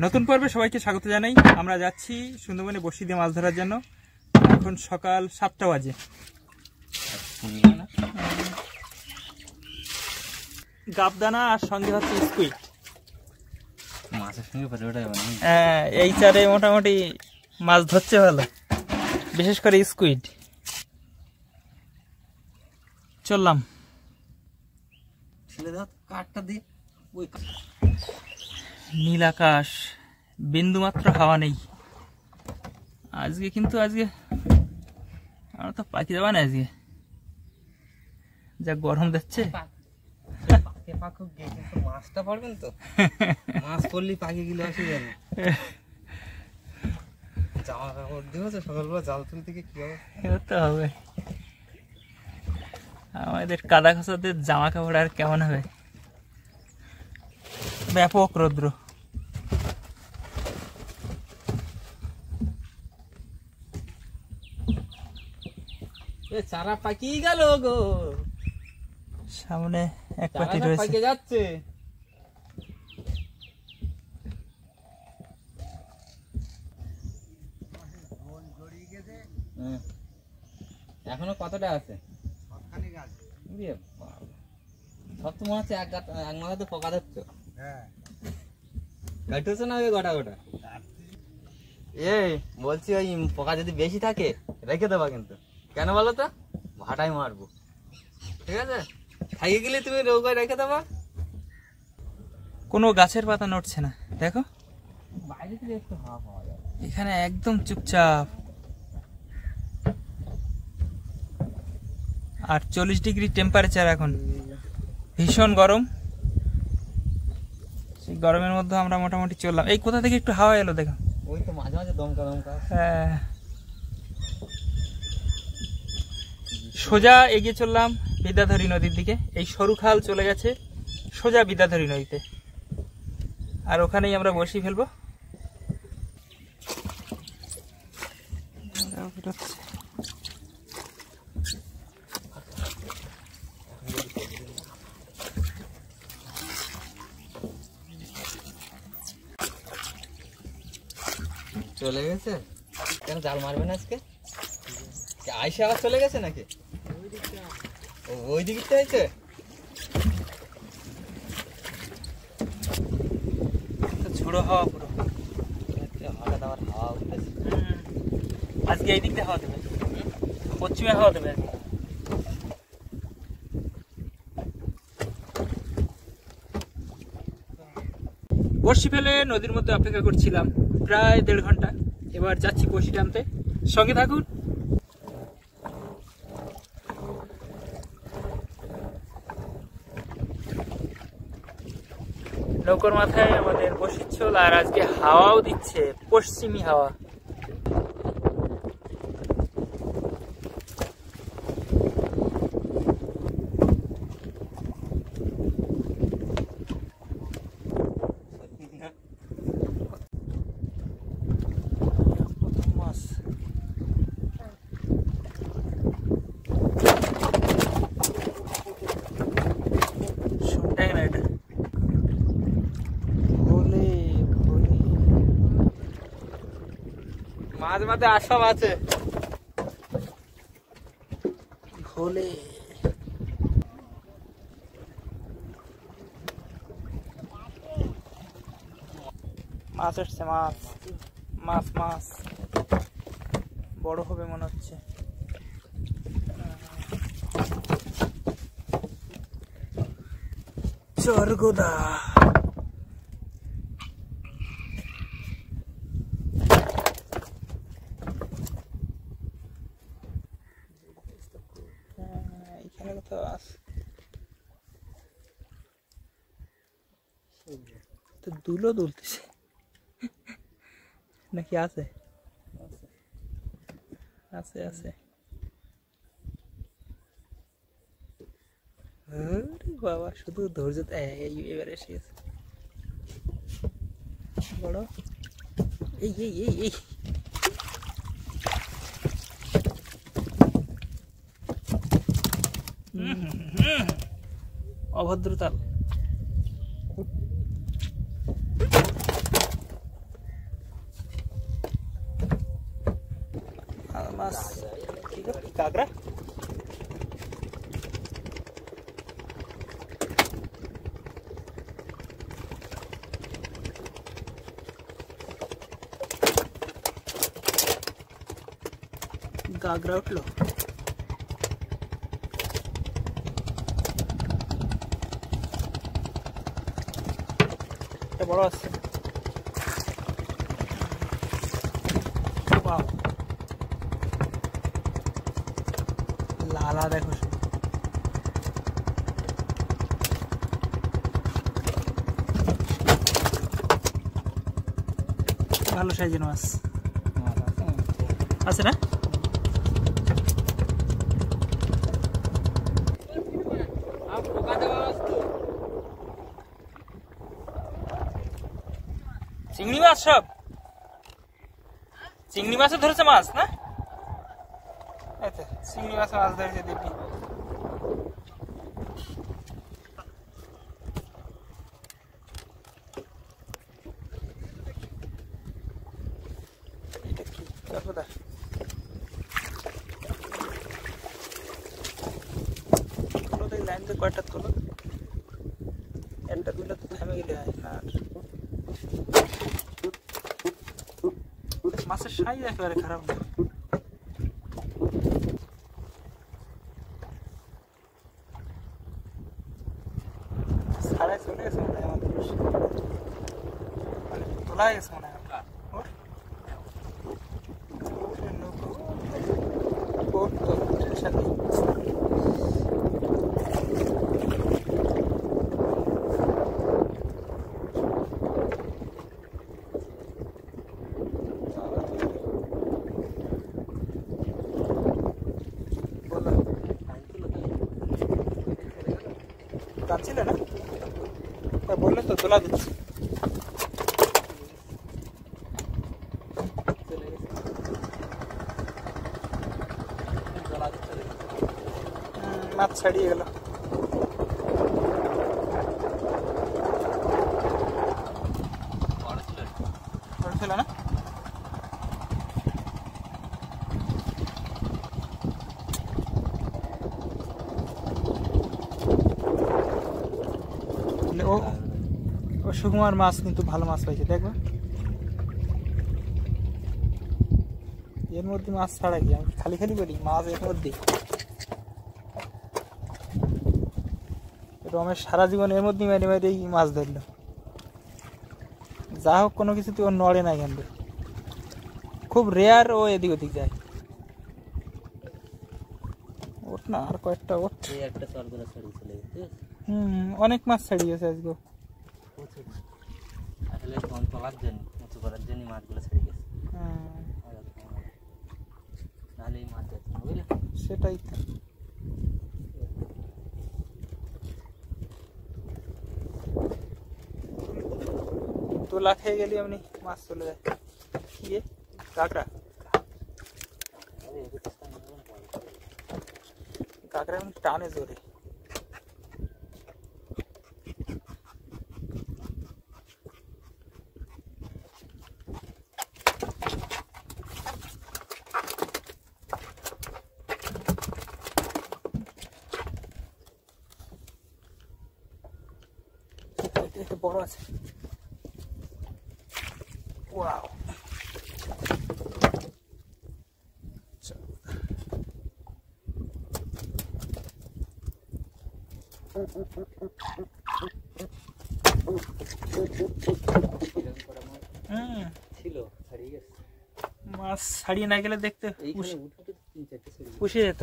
নতুন পর্বে সবাইকে স্বাগত জানাই। আমরা যাচ্ছি সুন্দরবনে বড়শি দিয়ে মাছ ধরার জন্য। এখন সকাল 7টা বাজে। গাবদানা আর সঙ্গে হচ্ছে স্কুইড। মাছের সঙ্গে এই চারে মোটামুটি মাছ ধরছে ভালো, বিশেষ করে স্কুইড। চললাম। নীল আকাশ, বিন্দু মাত্র হাওয়া নেই আজকে। কিন্তু আজকে আমরা তো পাখি দেওয়া না, আজকে যা গরম দিচ্ছে। মাছটা পড়বেন তো, মাছ পড়লি পাখিগুলো আসবে না। জামা কাপড় দিয়েছে সকালবেলা জাল তুলতে গিয়ে কি করতে হবে? আমাদের কাদা খোসাদের জামা কাপড় আর কেমন হবে? ব্যাপক রৌদ্র। চারা পাকিয়ে গেল গো, সামনে এক পাটি রয়েছে। যাচ্ছে এখনো কতটা আছে? সব তো মনে হচ্ছে এক মাথাতে পোকা ধরছো। কাটছে না গোটা গোটা। এই বলছি ওই পোকা যদি বেশি থাকে রেখে দেবা, কিন্তু কেন বলো তো? ভাটাই মারবো, ঠিক আছে? খাইয়ে গেলে তুমি রোগায় রেখে দেবা। কোনো গাছের পাতা নড়ছে না, দেখো বাইরে থেকে একটু হাওয়া পাওয়া যায়। এখানে একদম চুপচাপ। আর 40 ডিগ্রি টেম্পারেচার এখন, ভীষণ গরম। সেই গরমের মধ্যে আমরা মোটামুটি চললাম। এই কোথা থেকে একটু হাওয়া এলো দেখো। ওই তো মাঝে মাঝে দমকা দমকা। হ্যাঁ, সোজা এগিয়ে চললাম বিদ্যাধরী নদীর দিকে। এই সরু খাল চলে গেছে সোজা বিদ্যাধরী নদীতে, আর ওখানেই আমরা বসি ফেলবো। চলে গেছে কেন? জাল মারবে না আজকে? আইসে আবার চলে গেছে নাকি? ওই দিকটা হয়েছে। ঝোড়ো হাওয়া পুরো। হঠাৎ আবার হাওয়া উঠতেছে। আজকে এই দিক দিয়ে হাওয়া দেবে, পশ্চিমে হাওয়া দেবে। বড়শি ফেলে নদীর মধ্যে অপেক্ষা করছিলাম প্রায় 1.5 ঘন্টা। এবার যাচ্ছি বড়শি টানতে, সঙ্গে থাকুন। নৌকোর মাথায় আমাদের বড়শির ছোল, আর আজকে হাওয়াও দিচ্ছে, পশ্চিমী হাওয়া। মাঝে মাঝে আসাম আছে। ঘোলে মাছ আসছে, মাছ মাছ মাছ বড় হবে মনে হচ্ছে। চরগোদা এখানে কোথাও আছে তো, দুলো দুলতেছে নাকি? আছে আছে আছে। বাবা, শুধু ধৈর্য। এবার এসে গেছে বড়। এই এই এই এই অভদ্রতাল। মাছ কি গো? কাঁকড়া কাঁকড়া উঠলো। বড় আছে। লালা দেখো ভালো সাইজের মাছ আছে না? চিংড়ি মাছ সব চিংড়ি মাছও ধরেছে মাছ না? চিংড়ি মাছ মাছ ধরেছে দিদি। এটা কি লাইন দিয়ে কয়টা তোলো, একটা দুটো তো থেমে গেলে হয় না। মাছের সাইজ একেবারে খারাপ না। ছাড়াই চলে গেছে মনে হয় আমাদের, মানে তোলা গেছে মনে হয়। ছিল না বললে তো তোলা দিচ্ছি। মাছ ছাড়িয়ে গেল। ছিল না ও সুকুমার মাছ কিন্তু ভালো মাছ পাইছে দেখো। এর মধ্যে মাছ ছাড়া কি আমি খালি খালি বলি মাছ এর মধ্যে। রমেশ সারা জীবন এর মধ্যে মেরে মেরেই মাছ ধরলো। যা হোক কোনো কিছুতে ও নড়ে না, কিন্তু খুব রেয়ার ও এদিক ওদিক যায়। ওঠ না আর কয়েকটা ওঠ। অনেক মাছ ছাড়িয়েছে আজকে। আসলে ফোন তোলার জন্য উঁচু করার জন্য মাছগুলো ছেড়ে গেছে, নাহলে এই মাছ যাচ্ছে না বুঝলে। সেটাই তোলা খেয়ে গেলি এমনি মাছ চলে যায়। ইয়ে কাঁকড়া কাঁকড়া এমনি টানে জোরে। বড় আছে। ওয়াও ছিল ছাড়িয়ে গেছে। মাছ ছাড়িয়ে না গেলে দেখতে পুষে যেত।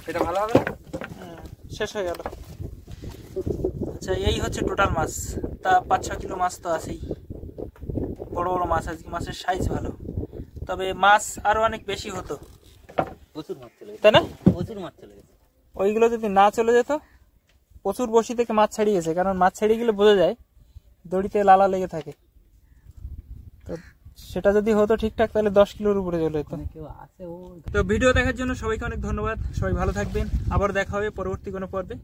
সেটা ভালো হবে। শেষ হয়ে গেল। আচ্ছা এই হচ্ছে টোটাল মাছ, তা 5-6 কিলো মাছ তো আছেই। বড় বড় মাছ আজকে, মাছের সাইজ ভালো। তবে মাছ আরো অনেক বেশি হতো, প্রচুর মাছ চলে গেছে, তাই না? প্রচুর মাছ চলে গেছে। ওইগুলো যদি না চলে যেত, প্রচুর বসি থেকে মাছ ছাড়িয়ে গেছে। কারণ মাছ ছাড়িয়ে গেলে বোঝা যায় দড়িতে লালা লেগে থাকে। তো সেটা যদি হতো ঠিকঠাক তাহলে 10 কিলোর উপরে চলে যেত। তো ভিডিও দেখার জন্য সবাইকে অনেক ধন্যবাদ। সবাই ভালো থাকবেন, আবার দেখা হবে পরবর্তী কোনো পর্বে।